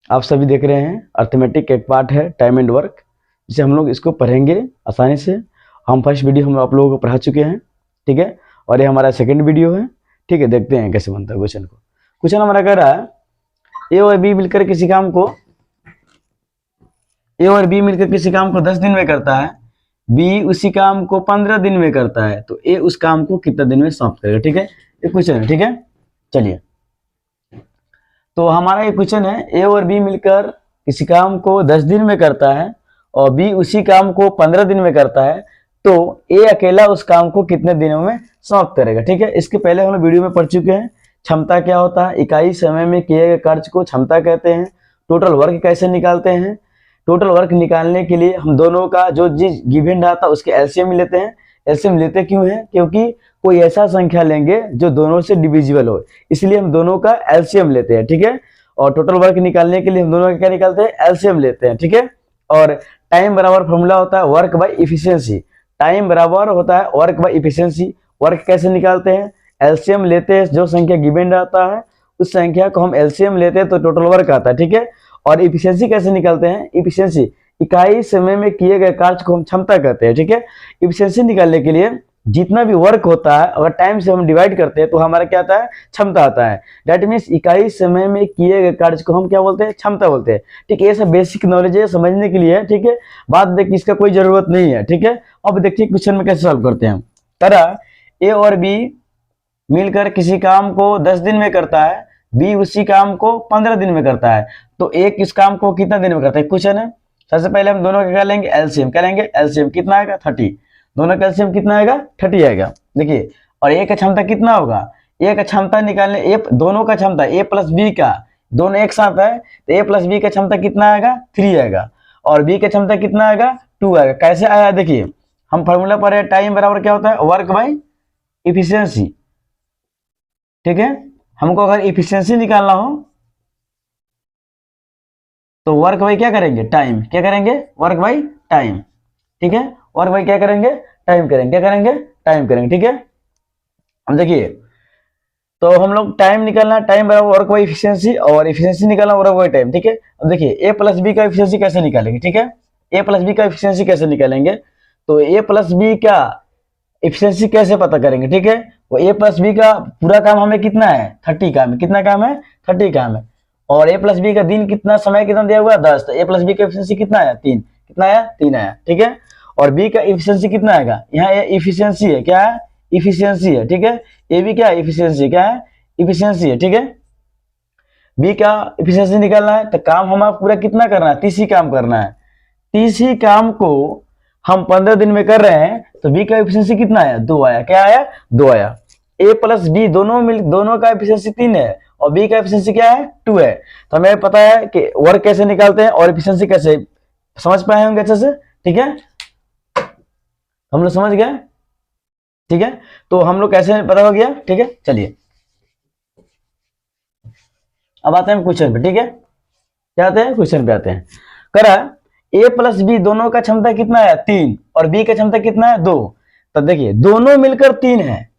आप सभी देख रहे हैं अर्थमेटिक एक पार्ट है टाइम एंड वर्क, जिसे हम लोग इसको पढ़ेंगे आसानी से। हम फर्स्ट वीडियो हम आप लोगों को पढ़ा चुके हैं, ठीक है, और ये हमारा सेकंड वीडियो है, ठीक है। देखते हैं कैसे बनता है क्वेश्चन को। क्वेश्चन हमारा कह रहा है ए और बी मिलकर किसी काम को 10 दिन में करता है, बी उसी काम को 15 दिन में करता है, तो ए उस काम को कितना दिन में समाप्त करेगा, ठीक है। ये क्वेश्चन है, ठीक है। चलिए, तो हमारा ये क्वेश्चन है ए और बी मिलकर किसी काम को 10 दिन में करता है और बी उसी काम को 15 दिन में करता है, तो ए अकेला उस काम को कितने दिनों में समाप्त करेगा, ठीक है। इसके पहले हम लोग वीडियो में पढ़ चुके हैं क्षमता क्या होता है, इकाई समय में किए गए कार्य को क्षमता कहते हैं। टोटल वर्क कैसे निकालते हैं, टोटल वर्क निकालने के लिए हम दोनों का जो चीज गिवन रहा था उसके एलसीएम लेते हैं। एलसीएम लेते क्यों है, क्योंकि कोई ऐसा संख्या लेंगे जो दोनों से डिविजिबल हो, इसलिए हम दोनों का एलसीएम लेते हैं, ठीक है। और टोटल वर्क निकालने के लिए हम दोनों का क्या निकालते हैं, एलसीएम लेते हैं, ठीक है। और टाइम बराबर फॉर्मूला होता है वर्क बाय इफिशियंसी। टाइम बराबर होता है वर्क बाय इफिशियंसी। वर्क कैसे निकालते हैं, एलसीएम लेते हैं, जो संख्या गिवन रहता है उस संख्या को हम एलसीएम लेते हैं तो टोटल वर्क आता है, ठीक है। और इफिशियंसी कैसे निकालते हैं, इफिशियंसी इकाई समय में किए गए कार्य को हम क्षमता कहते हैं, ठीक है। इफिशियंसी निकालने के लिए जितना भी वर्क होता है अगर टाइम से हम डिवाइड करते हैं तो हमारा क्या आता है, क्षमता आता है। दैट मीन्स इकाई समय में किए गए कार्य को हम क्या बोलते हैं, क्षमता बोलते हैं, ठीक है। ये सब बेसिक नॉलेज है समझने के लिए, ठीक है। बाद में इसका कोई जरूरत नहीं है, ठीक है। अब देखिए क्वेश्चन में कैसे सॉल्व करते हैं। तरह ए और बी मिलकर किसी काम को 10 दिन में करता है, बी उसी काम को 15 दिन में करता है, तो ए किस काम को कितना दिन में करता है, क्वेश्चन है। सबसे पहले हम दोनों का क्या लेंगे, एलसीएम। क्या लेंगे, एलसीएम। कितना आएगा, 30। दोनों का एलसीएम कितना आएगा, 30 आएगा। देखिए, और ए का क्षमता कितना होगा, ए का क्षमता निकालने, ए दोनों का क्षमता ए प्लस बी का दोनों एक साथ है, तो ए प्लस बी का क्षमता कितना आएगा, 3 आएगा। और बी का क्षमता कितना आएगा, 2 आएगा। कैसे आया, देखिए हम फॉर्मूला पर है, टाइम बराबर क्या होता है, वर्क बाय इफिशियंसी, ठीक है। हमको अगर इफिशियंसी निकालना हो तो वर्क बाई क्या करेंगे, टाइम। क्या करेंगे, वर्क बाई टाइम, ठीक है। वर्क बाई क्या करेंगे, टाइम करेंगे। क्या करेंगे, टाइम करेंगे, ठीक है। अब देखिए, तो हम लोग टाइम निकालना, टाइम बराबर वर्क बाई इफिशियंसी, और इफिशियंसी निकालना वर्क बाई टाइम, ठीक है। अब देखिए ए प्लस बी का इफिशियंसी कैसे निकालेंगे, ठीक है। ए प्लस बी का इफिशियंसी कैसे निकालेंगे, तो ए प्लस बी का इफिशियंसी कैसे पता करेंगे, ठीक है। वो ए प्लस बी का पूरा काम हमें कितना है, 30 काम है। कितना काम है, 30 काम है। और ए प्लस बी का दिन कितना, समय कितना दिया हुआ है, 10, तो ए प्लस बी का इफिशियंसी कितना आया, 3। कितना आया, 3 आया, ठीक है। और बी का इफिशियंसी कितना आएगा, यहाँ इफिशियंसी है, क्या है, इफिशियंसी है, ठीक है। ए बी क्या है, इफिशियंसी, क्या है, इफिशियंसी है, ठीक है। बी का इफिशियंसी निकालना है तो काम हमारा पूरा कितना करना है, 30 ही काम करना है। 30 ही काम को हम 15 दिन में कर रहे हैं, तो बी का एफिशिएंसी कितना आया, 2 आया। क्या आया, 2 आया। ए प्लस बी दोनों का एफिशिएंसी 3 है और बी का एफिशिएंसी क्या है, 2 है। तो हमें पता है कि वर्क कैसे निकालते हैं और एफिशिएंसी कैसे, समझ पाए होंगे अच्छे से, ठीक है। हम लोग समझ गए, ठीक है। तो हम लोग कैसे पता हो गया, ठीक है। चलिए अब आते हैं क्वेश्चन पे, ठीक है। क्या आते हैं, क्वेश्चन पे आते हैं। करा ए प्लस बी दोनों का क्षमता कितना है, 3, और बी का क्षमता कितना है, 2। तो देखिए दोनों मिलकर 3 है,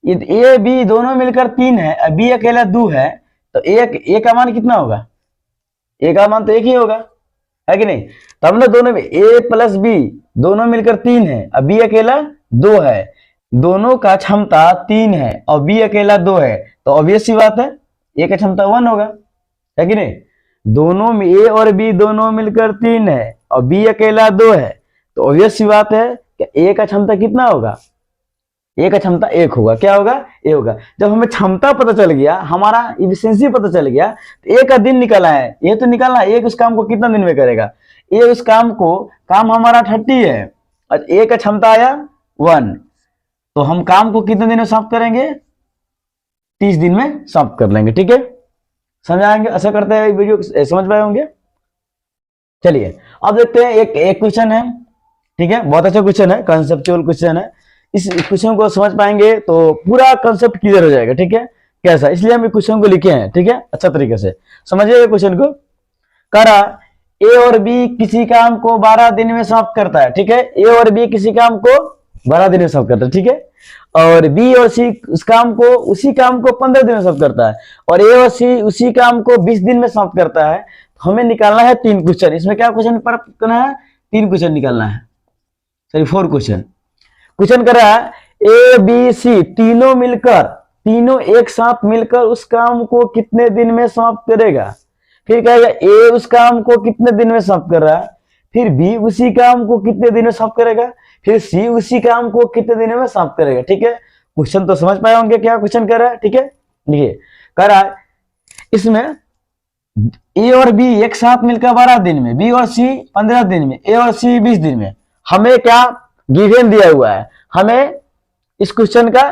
ए बी दोनों मिलकर 3 है, बी अकेला 2 है, तो ए का मान कितना होगा, ए का मान तो एक ही होगा, है कि नहीं। तो हमने दोनों में ए प्लस बी दोनों मिलकर 3 है, अब बी अकेला 2 है, दोनों का क्षमता 3 है और बी अकेला 2 है, तो ऑब्वियस सी बात है ए का क्षमता 1 होगा, है कि नहीं। दोनों में ए और बी दोनों मिलकर 3 है और बी अकेला 2 है, तो ऑब्वियस सी बात है कि ए का क्षमता कितना होगा, ए का क्षमता 1 होगा। क्या होगा, ए होगा। जब हमें क्षमता पता चल गया, हमारा इफिशियंसी पता चल गया, तो ए का दिन निकला है, ये तो निकालना है, ए उस काम को कितना दिन में करेगा। ए उस काम को, काम हमारा 30 है और ए का क्षमता आया 1, तो हम काम को कितने दिन में समाप्त करेंगे, 30 दिन में समाप्त कर लेंगे, ठीक है। समझाएंगे, ऐसा करते हैं, वीडियो समझ पाए होंगे। चलिए अब देखते हैं एक क्वेश्चन है, ठीक है। बहुत अच्छा क्वेश्चन है, कंसेप्चुअल क्वेश्चन है। इस क्वेश्चन को समझ पाएंगे तो पूरा कंसेप्ट क्लियर हो जाएगा, ठीक है। कैसा, इसलिए हम क्वेश्चन को लिखे हैं, ठीक है, अच्छा तरीके से समझिए क्वेश्चन को। करा ए और बी किसी काम को 12 दिन में समाप्त करता है, ठीक है। ए और बी किसी काम को 12 दिन में समाप्त करता है, ठीक है। और बी और सी उसी काम को 15 दिन में समाप्त करता है, और ए और सी उसी काम को 20 दिन में समाप्त करता है। हमें निकालना है 3 क्वेश्चन। इसमें क्या क्वेश्चन पर करना है? 3 क्वेश्चन निकालना है, सॉरी 4 क्वेश्चन। क्वेश्चन कर रहा है ए बी सी तीनों मिलकर, तीनों एक साथ मिलकर उस काम को कितने दिन में समाप्त करेगा। फिर कहेगा ए उस काम को कितने दिन में समाप्त कर रहा है, फिर बी उसी काम को कितने दिन में समाप्त करेगा, फिर सी उसी काम को कितने दिन में समाप्त करेगा। ठीक है, क्वेश्चन तो समझ पाए होंगे क्या क्वेश्चन कर रहा है। ठीक है, देखिए कह रहा है इसमें ए और बी एक साथ मिलकर 12 दिन में, बी और सी 15 दिन में, ए और सी 20 दिन में। हमें क्या गिवन दिया हुआ है, हमें इस क्वेश्चन का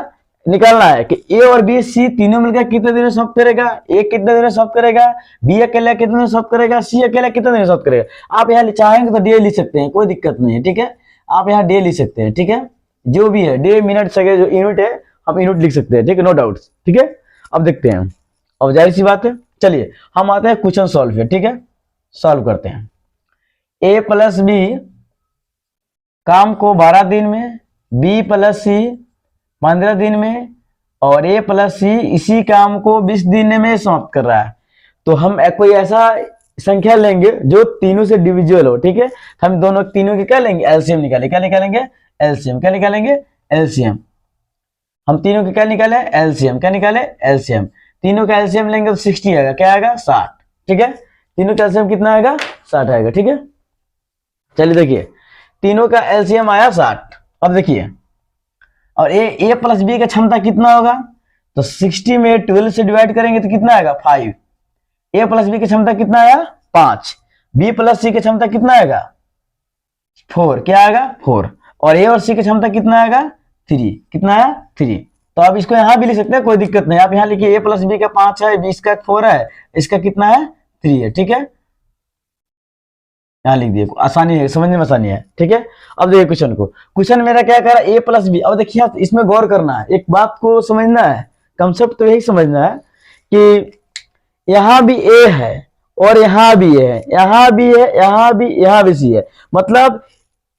निकालना है कि ए और बी सी तीनों मिलकर कितने दिन में समाप्त करेगा, ए कितने दिन में समाप्त करेगा, बी अकेला कितने दिन में समाप्त करेगा, सी अकेला कितने दिन में समाप्त करेगा। आप यहाँ चाहेंगे तो डे लिख सकते हैं, कोई दिक्कत नहीं है। ठीक है, आप यहाँ डे लिख सकते हैं। ठीक है, जो भी है डे मिनट सेकंड जो यूनिट है हम यूनिट लिख सकते हैं। ठीक है, नो डाउट। ठीक है, अब देखते हैं, अब जाहिर सी बात है, चलिए हम आते हैं क्वेश्चन सॉल्व पे। ठीक है, सॉल्व करते हैं। ए प्लस बी काम को 12 दिन में, बी प्लस सी 15 दिन में और ए प्लस सी इसी काम को 20 दिन में समाप्त कर रहा है। तो हम कोई ऐसा संख्या लेंगे जो तीनों से डिविजिबल हो। ठीक है, हम दोनों तीनों के क्या लेंगे, एलसीएम निकालेंगे। क्या निकालेंगे? एलसीएम। क्या निकालेंगे? एलसीएम। हम तीनों के क्या निकाले? एलसीएम। क्या निकाले? एलसीएम। तीनों का एलसीएम लेंगे तो 60 आएगा। क्या आएगा? 60। ठीक है, तीनों का एलसीएम कितना आएगा? 60 आएगा। ठीक है, चलिए देखिए तीनों का एलसीएम आया 60। अब देखिए और ए प्लस बी का क्षमता कितना होगा, तो 60 में 12 से डिवाइड करेंगे तो कितना आएगा? 5। ए प्लस बी की क्षमता कितना आया? 5। बी प्लस सी की क्षमता कितना आएगा? 4। क्या आएगा? 4। और ए और सी की क्षमता कितना आएगा? 3। कितना आया? 3। तो आप इसको यहां भी लिख सकते हैं, कोई दिक्कत नहीं। आप यहां लिखिए ए प्लस बी का 5 है, बी इसका 4 है, इसका कितना है? 3 है। ठीक है, यहां लिख दिए, आसानी है, समझने में आसानी है। ठीक है, अब देखिए क्वेश्चन को, क्वेश्चन मेरा क्या कर रहा है? ए प्लस बी। अब देखिए इसमें गौर करना है, एक बात को समझना है, कंसेप्ट तो यही समझना है कि यहां भी ए है और यहां भी है, यहां भी है, यहां भी सी है। मतलब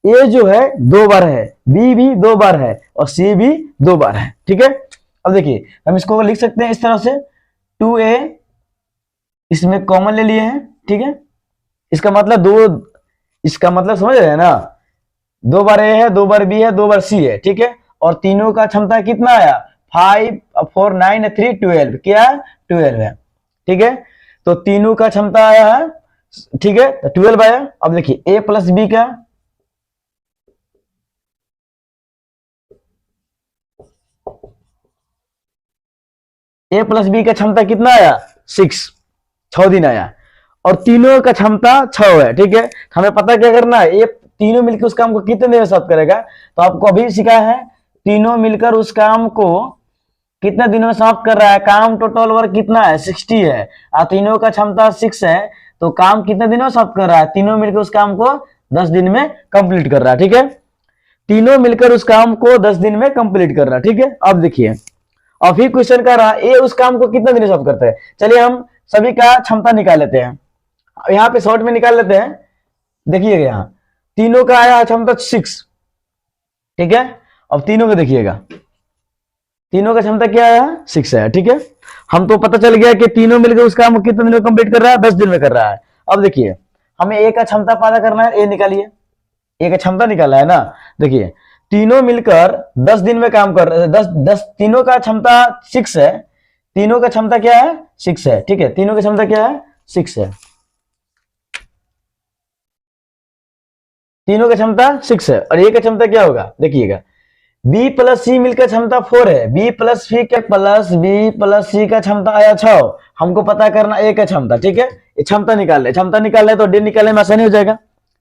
ए जो है 2 बार है, बी भी 2 बार है और सी भी 2 बार है। ठीक है, अब देखिए हम इसको लिख सकते हैं इस तरह से 2a, इसमें कॉमन ले लिए हैं। ठीक है, इसका मतलब इसका मतलब समझ रहे हैं ना, 2 बार ए है, 2 बार बी है, 2 बार सी है। ठीक है, और तीनों का क्षमता कितना आया? 5 4 9 3 12। क्या? 12 है। ठीक है, तो तीनों का क्षमता आया है, ठीक है, तो 12 आया। अब देखिए ए प्लस बी का ए प्लस बी का क्षमता कितना आया? 6 दिन आया और तीनों का क्षमता 6 है। ठीक है, हमें पता क्या करना है, ये तीनों मिलकर उस काम को कितने देर में समाप्त करेगा। तो आपको अभी सिखाया है तीनों मिलकर उस काम को कितने दिनों में समाप्त कर रहा है। काम टोटल वर्क कितना है? 60 है और तीनों का क्षमता 6 है, तो काम कितने दिनों में समाप्त कर रहा है? तीनों मिलकर उस काम को 10 दिन में कंप्लीट कर रहा है। ठीक है, तीनों मिलकर उस काम को 10 दिन में कंप्लीट कर रहा है। ठीक है, अब देखिए और फिर क्वेश्चन कर रहा है ए उस काम को कितने दिन में समाप्त करता है। चलिए हम सभी का क्षमता निकाल लेते हैं, यहाँ पे शॉर्ट में निकाल लेते हैं। देखिएगा यहाँ तीनों का आया क्षमता 6। ठीक है, अब तीनों का देखिएगा, तीनों का क्षमता क्या आया? 6 है। ठीक है, हम तो पता चल गया कि तीनों मिलकर उस काम को कितने दिन में कंप्लीट कर रहा है? 10 दिन में कर रहा है। अब देखिए हमें ए का क्षमता पता करना है, ए निकालिए, ए का क्षमता निकाला है ना। देखिए तीनों मिलकर 10 दिन में काम कर रहे हैं, 10 तीनों का क्षमता 6 है, तीनों का क्षमता क्या है? 6 है। ठीक है, तीनों की क्षमता क्या है? 6 है, तीनों का क्षमता 6 है। और ए का क्षमता क्या होगा? देखिएगा बी प्लस सी मिलकर क्षमता 4 है, बी प्लस सी का क्षमता आया 6। हमको पता करना ए का क्षमता। ठीक है, ये क्षमता निकाल ले, क्षमता निकाल ले तो डे निकालने में आसानी हो जाएगा।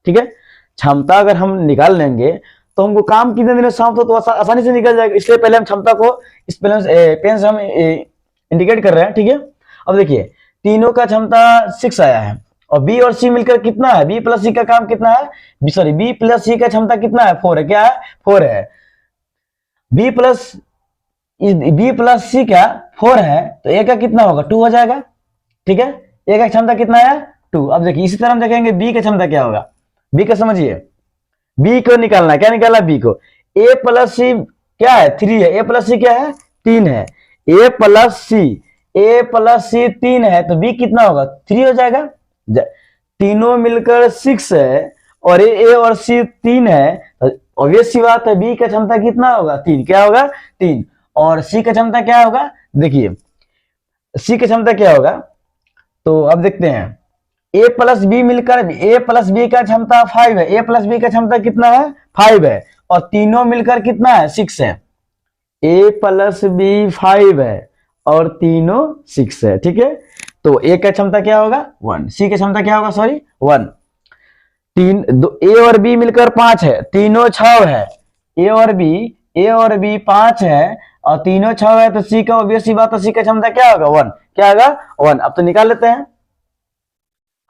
ठीक है, क्षमता अगर हम निकाल लेंगे तो हमको काम कितने दिन में समाप्त हो तो आसानी से निकल जाएगा। इसलिए पहले हम क्षमता को इस पेन से हम इंडिकेट कर रहे हैं। ठीक है, अब देखिए तीनों का क्षमता 6 आया है और बी और सी मिलकर कितना है? बी प्लस सी का काम कितना है? सॉरी बी प्लस सी का क्षमता कितना है? 4 है। क्या है? 4 है। बी प्लस सी का 4 है तो ए का कितना होगा? 2 हो जाएगा। ठीक है, ए का क्षमता कितना है? 2। अब देखिए इसी तरह हम देखेंगे बी का क्षमता क्या होगा। बी का समझिए, बी को निकालना है। क्या निकालना है? बी को। ए प्लस सी क्या है? 3 है। ए प्लस सी क्या है? 3 है। ए प्लस सी 3 है तो बी कितना होगा? 3 हो जाएगा। तीनों मिलकर 6 है और ए और सी 3 है, तो ऑब्वियस सी बात है बी का क्षमता कितना होगा 3, क्या होगा 3। और सी का क्षमता क्या होगा, देखिए सी की क्षमता क्या होगा, तो अब देखते हैं ए प्लस बी मिलकर ए प्लस बी का क्षमता 5 है, ए प्लस बी का क्षमता कितना है 5 है, और तीनों मिलकर कितना है 6 है। ए प्लस बी 5 है और तीनों 6 है, ठीक है। तो ए का क्षमता क्या होगा 1, सी की क्षमता क्या होगा सॉरी 1। ए और बी मिलकर 5 है, तीनों 6 है, ए और बी 5 है और तीनों 6 है, तो सी का ऑब्वियस सी बात है सी का क्षमता क्या होगा 1, क्या होगा 1। अब तो निकाल लेते हैं।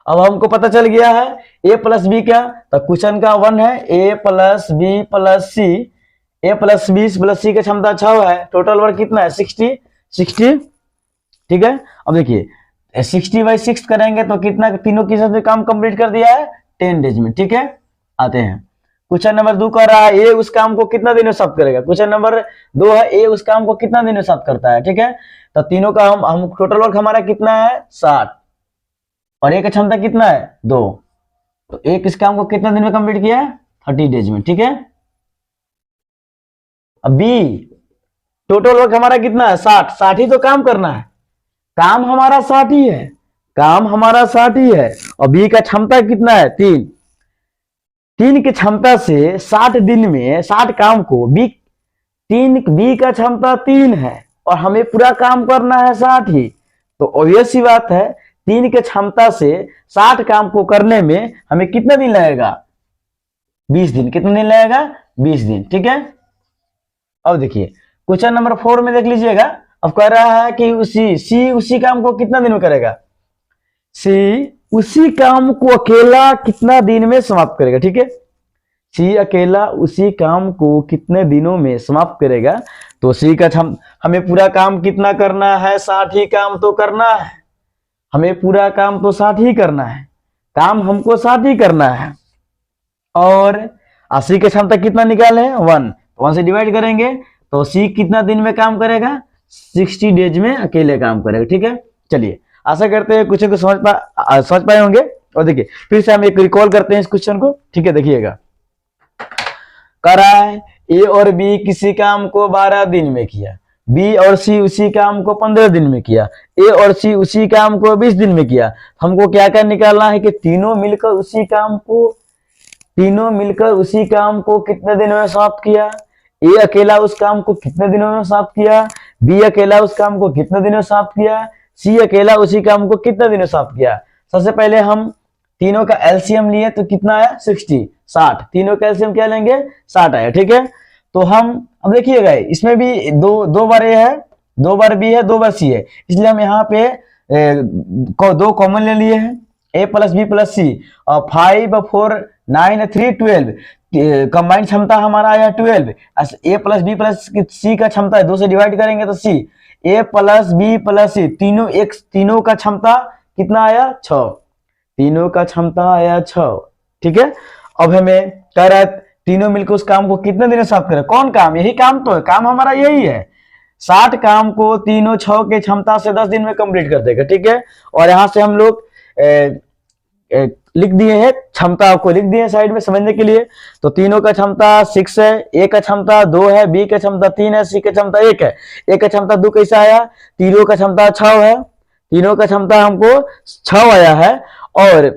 अब हमको पता चल गया है ए प्लस बी क्या, तो क्वेश्चन का 1 है ए प्लस बी प्लस सी, ए प्लस बी प्लस सी की क्षमता 6 है, टोटल वर्क कितना है 60, ठीक है। अब देखिए 60/6 करेंगे तो कितना, तीनों की सबसे काम कंप्लीट कर दिया है 10 डेज में, ठीक है। आते हैं क्वेश्चन नंबर 2 कर रहा है ए उस काम को कितना दिन में समाप्त करेगा। क्वेश्चन नंबर 2 है ए उस काम को कितना दिन में समाप्त करता है, ठीक है। तो तीनों का हम टोटल वर्क हमारा कितना है 60 और ए का क्षमता कितना है 2, तो एक इस काम को कितना दिन में कंप्लीट किया है 30 डेज में, ठीक है। अब बी टोटल वर्क हमारा कितना है 60 ही तो काम करना है, काम हमारा 60 ही है, काम हमारा 60 ही है। और बी का क्षमता कितना है 3 की क्षमता से 60 दिन में 60 काम को बी का क्षमता 3 है और हमें पूरा काम करना है 60 ही, तो ऑब्वियस सी बात है 3 के क्षमता से 60 काम को करने में हमें कितना दिन लगेगा 20 दिन, कितना दिन लगेगा 20 दिन, ठीक है। अब देखिए क्वेश्चन नंबर 4 में देख लीजिएगा, अब कह रहा है कि सी उसी काम को कितना दिन में करेगा, सी उसी काम को अकेला कितना दिन में समाप्त करेगा, ठीक है। सी अकेला उसी काम को कितने दिनों में समाप्त करेगा, तो सी का हमें पूरा काम कितना करना है 60 ही काम तो करना है, हमें पूरा काम तो 60 ही करना है, काम हमको 60 ही करना है। और सी की क्षमता कितना निकाले 1 से डिवाइड करेंगे तो सी कितना दिन में काम करेगा 60 डेज में अकेले काम करेगा, ठीक है। चलिए आशा करते हैं क्वेश्चन को समझ पाए होंगे। और देखिए फिर से हम एक रिकॉल करते हैं इस क्वेश्चन को, ठीक है। देखिएगा कह रहा है ए और बी किसी काम को 12 दिन में किया, बी और सी उसी काम को 15 दिन में किया, ए और सी उसी काम को 20 दिन में किया। हमको क्या क्या निकालना है कि तीनों मिलकर उसी काम को कितने दिनों में समाप्त किया, ए अकेला उस काम को कितने दिनों में समाप्त किया, बी अकेला उस काम को कितने दिनों में समाप्त किया, सी अकेला उसी काम को कितने दिनों में समाप्त किया। सबसे पहले हम तीनों का एलसीएम लिए तो कितना आया 60, तीनों का एलसीएम क्या लेंगे 60 आया, ठीक है। तो हम अब देखिएगा इसमें भी दो बार ए है, 2 बार बी है, 2 बार सी है, इसलिए हम यहाँ पे 2 कॉमन ले लिए हैं ए प्लस बी प्लस सी, और 5 4 9 3 12 कंबाइंड क्षमता हमारा आया 12। ए प्लस बी प्लस सी का क्षमता है 2 से डिवाइड करेंगे तो सी, ए प्लस बी प्लस सी तीनों का क्षमता कितना आया 6, तीनों का क्षमता आया 6, ठीक है। अब हमें कह रहा है तीनों मिलकर उस काम को कितने दिन में समाप्त करें, कौन काम, यही काम तो है, काम हमारा यही है 60 काम को तीनों 6 के क्षमता से 10 दिन में कंप्लीट कर देगा, ठीक है। और यहां से हम लोग लिख दिए हैं क्षमता को, लिख दिए साइड में समझने के लिए। तो तीनों का क्षमता 6 है, ए का क्षमता 2 है, बी का क्षमता 3 है, सी का क्षमता 1 है। ए का क्षमता 2 कैसे आया, तीनों का क्षमता 6 है, तीनों का क्षमता हमको 6 आया है, और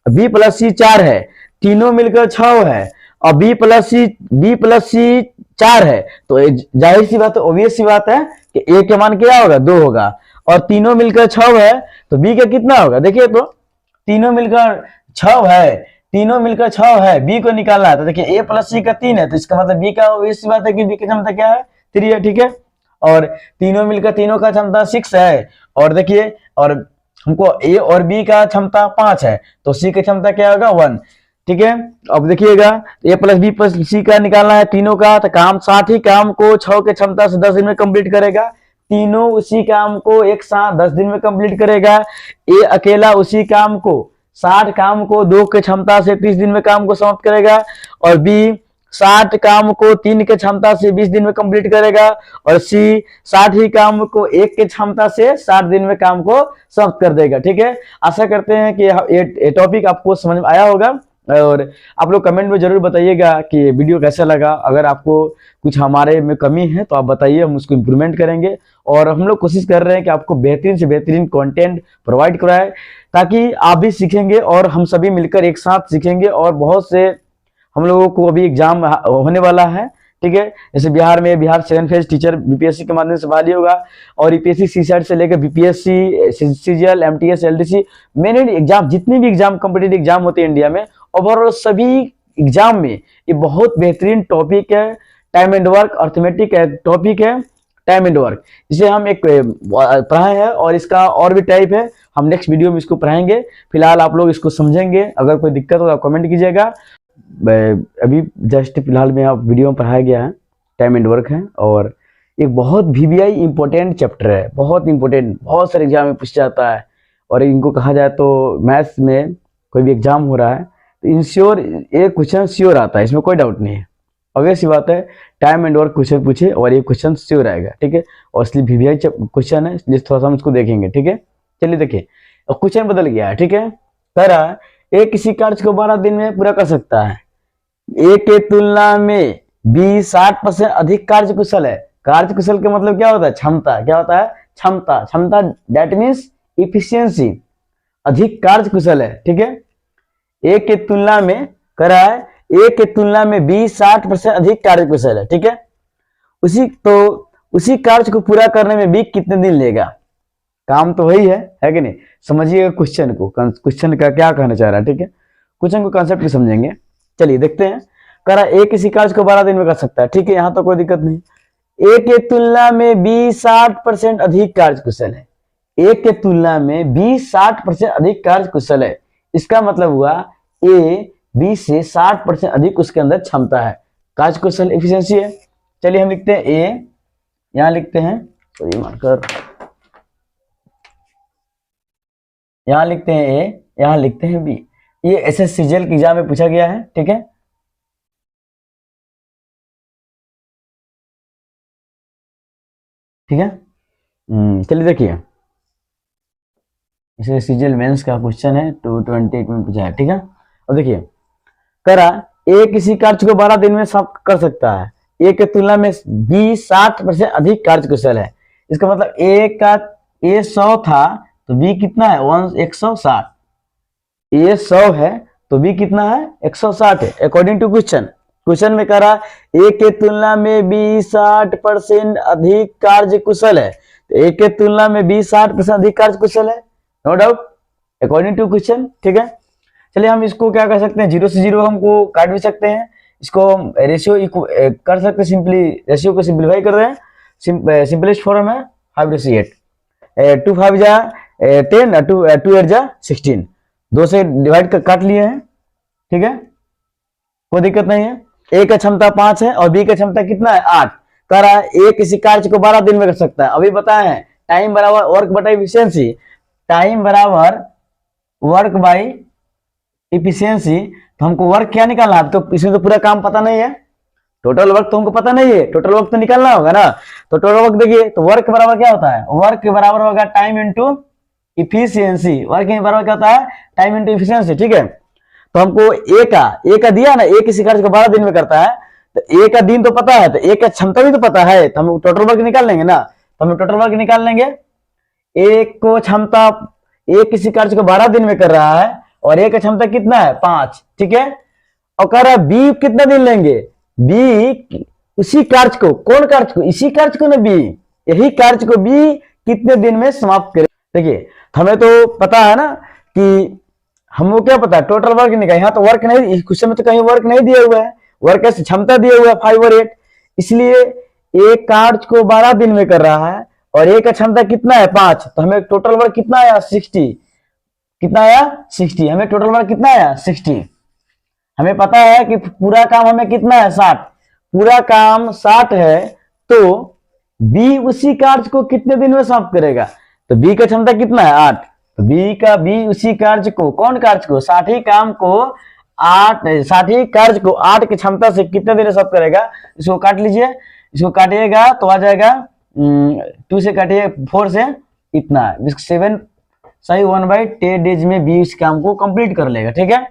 बी प्लस सी 4 है, तीनों मिलकर 6 है, और बी प्लस सी 4 है, तो जाहिर सी बात है, ऑब्वियस सी बात है कि ए के मान क्या होगा 2 होगा, और तीनों मिलकर 6 है तो बी का कितना होगा, देखिए तो तीनों मिलकर 6 है, बी को निकालना है, तो देखिए ए प्लस सी का 3 है, तो इसका मतलब बी का ऑब्वियस सी बात है कि बी की क्षमता क्या है 3 है, ठीक है। और तीनों मिलकर तीनों का क्षमता 6 है, और देखिए और हमको ए और बी का क्षमता 5 है, तो सी की क्षमता क्या होगा 1, ठीक है। अब देखिएगा ए प्लस बी प्लस सी का निकालना है तीनों का, तो काम 60 काम को 6 के क्षमता से 10 दिन में कंप्लीट करेगा, तीनों उसी काम को एक साथ 10 दिन में कंप्लीट करेगा। ए अकेला उसी काम को 60 काम को 2 के क्षमता से 30 दिन में काम को समाप्त करेगा, और बी 60 काम को 3 के क्षमता से 20 दिन में कंप्लीट करेगा, और सी 60 ही काम को 1 के क्षमता से 60 दिन में काम को समाप्त कर देगा। ठीक है, आशा करते हैं कि ये टॉपिक आपको समझ में आया होगा, और आप लोग कमेंट में जरूर बताइएगा कि ये वीडियो कैसा लगा। अगर आपको कुछ हमारे में कमी है तो आप बताइए, हम उसको इम्प्रूवमेंट करेंगे, और हम लोग कोशिश कर रहे हैं कि आपको बेहतरीन से बेहतरीन कंटेंट प्रोवाइड कराए, ताकि आप भी सीखेंगे और हम सभी मिलकर एक साथ सीखेंगे। और बहुत से हम लोगों को अभी एग्जाम होने वाला है, ठीक है, जैसे बिहार में बिहार 7 फेज टीचर बीपीएससी के माध्यम से बहाली होगा, और यूपीएससी सीसैट से लेकर BPSC, CGL, MTS, LDC, main exam, जितने भी एग्जाम कॉम्पिटिटिव एग्जाम होते हैं इंडिया में, ओवरऑल सभी एग्जाम में ये बहुत बेहतरीन टॉपिक है। Time and work, arithmetic topic है, टाइम एंड वर्क, इसे हम एक पढ़ाए हैं, और इसका और भी टाइप है, हम नेक्स्ट वीडियो में इसको पढ़ाएंगे। फिलहाल आप लोग इसको समझेंगे, अगर कोई दिक्कत हो तो कमेंट कीजिएगा। अभी जस्ट फिलहाल में आप वीडियो में पढ़ाया गया है टाइम एंड वर्क है, और एक बहुत वीवीआई इंपॉर्टेंट चैप्टर है, बहुत इंपॉर्टेंट, बहुत सारे एग्जाम में पूछ जाता है। और इनको कहा जाए तो मैथ्स में कोई भी एग्जाम हो रहा है तो इंश्योर ये क्वेश्चन श्योर आता है, इसमें कोई डाउट नहीं है। ऑब्वियस सी बात है, टाइम एंड वर्क क्वेश्चन पूछे और ये क्वेश्चन श्योर आएगा, ठीक है, और इसलिए वीवीआई क्वेश्चन है, इसलिए थोड़ा सा हम इसको देखेंगे। ठीक है, चलिए देखिए, और क्वेश्चन बदल गया है। ठीक है, कह रहा है ए किसी कार्य को 12 दिन में पूरा कर सकता है, ए के तुलना में बी 60% अधिक कार्य कुशल है। कार्य कुशल का मतलब क्या होता है? क्षमता। क्या होता है? क्षमता। क्षमता दैट मीन्स इफिशियंसी, अधिक कार्य कुशल है। ठीक है, ए के तुलना में कह रहा है, ए के तुलना में बी 60% अधिक कार्य कुशल है। ठीक है, उसी कार्य को पूरा करने में बी कितने दिन लेगा? काम तो वही है कि नहीं? समझिएगा क्वेश्चन को, क्वेश्चन का क्या कहना चाह रहा है। ठीक है, क्वेश्चन को कॉन्सेप्ट भी समझेंगे। चलिए देखते हैं। कह रहा है ए किसी कार्य को 12 दिन में कर सकता है। ठीक है, यहां तो कोई दिक्कत नहीं। ए के तुलना में बी 60% अधिक कार्य कुशल है। ए के तुलना में बी 60% अधिक कार्य कुशल है। इसका मतलब हुआ ए बी से 60% अधिक उसके अंदर क्षमता है, कार्य कुशल एफिशिएंसी है। चलिए हम लिखते हैं ए, यहां लिखते हैं, तो ये मानकर यहां लिखते हैं ए, यहां लिखते हैं बी। ये एसएससीजीएल के एग्जाम में पूछा गया है। ठीक है, ठीक है, चलिए देखिए, इसे सीजीएल मेंस का क्वेश्चन है, 228 में पूछा है। ठीक है, और देखिए कह रहा ए किसी कार्य को 12 दिन में समाप्त कर सकता है, ए के तुलना में बी 60% अधिक कार्य कुशल है। इसका मतलब ए 100 था तो बी कितना है? 160। ए 100 है तो बी कितना है? 160 है, अकॉर्डिंग टू क्वेश्चन। क्वेश्चन में कह रहा ए के तुलना में बी 60% अधिक कार्य कुशल है, तो ए के तुलना में बी 60% अधिक कार्य कुशल है, no doubt, according to question. ठीक है, चलिए हम इसको क्या कर सकते हैं, 0 से 0 हमको काट भी सकते हैं, इसको रेशियो कर सकते हैं, सिंपली रेशियो को सिंप्लीफाई कर रहे हैं। सिंपलेस्ट फॉर्म है 5:8, 2 5 जा 10, 2 8 जा 16, 2 से डिवाइड कर काट लिए हैं। ठीक है, कोई दिक्कत नहीं है। ए का क्षमता 5 है और बी का क्षमता कितना है? 8। कह रहा है ए किसी कार्य को 12 दिन में कर सकता है। अभी बताए हैं टाइम बराबर वर्क बटा इफिशियंसी, टाइम बराबर वर्क बाई इफिशियंसी। तो हमको वर्क क्या निकालना है? तो इसमें तो पूरा काम पता नहीं है, टोटल वर्क तो हमको पता नहीं है, टोटल वर्क तो निकालना होगा ना। तो टोटल वर्क देखिए, तो वर्क बराबर क्या होता है? वर्क के बराबर होगा टाइम इंटू इफिशियंसी। वर्क के बराबर क्या होता है? Time into efficiency. ठीक है, तो हमको ए का दिया ना, ए किसी कार्य को 12 दिन में करता है, तो ए का दिन तो पता है, तो ए का क्षमता भी तो पता है, तो हम टोटल वर्क निकाल लेंगे ना। तो हम टोटल वर्क निकाल लेंगे। ए को क्षमता, ए किसी कार्य को 12 दिन में कर रहा है और ए का क्षमता कितना है? 5। ठीक है, और कह रहा है बी कितना दिन लेंगे? बी उसी कार्य को, कौन कार्य को? इसी कार्य को ना, बी, यही कार्य को बी कितने दिन में समाप्त करे। देखिए हमें तो पता है ना कि हमको क्या पता है, टोटल वर्क निकाल। यहाँ तो वर्क नहीं, क्वेश्चन में तो कहीं वर्क नहीं दिया हुआ है, वर्क कैसे? क्षमता दिया हुआ है 5 और 8, इसलिए एक कार्य को 12 दिन में कर रहा है और एक का क्षमता कितना है? 5। तो हमें टोटल वर्क कितना आया? 60। कितना आया? 60। हमें टोटल वर्क कितना आया? 60। हमें पता है कि पूरा काम हमें कितना है? 60। पूरा काम 60 है, तो बी उसी कार्य को कितने दिन में समाप्त करेगा? तो बी का क्षमता कितना है? 8। तो बी उसी कार्य को, कौन कार्य को? 60 ही काम को 8 साथ ही कार्य को 8 की क्षमता से कितने दिन में समाप्त करेगा, इसको काट लीजिए, इसको काटिएगा तो आ जाएगा 2 से काटिए 4 से इतना 7 सही 1/10 डेज में बी इस काम को कंप्लीट कर लेगा। ठीक है,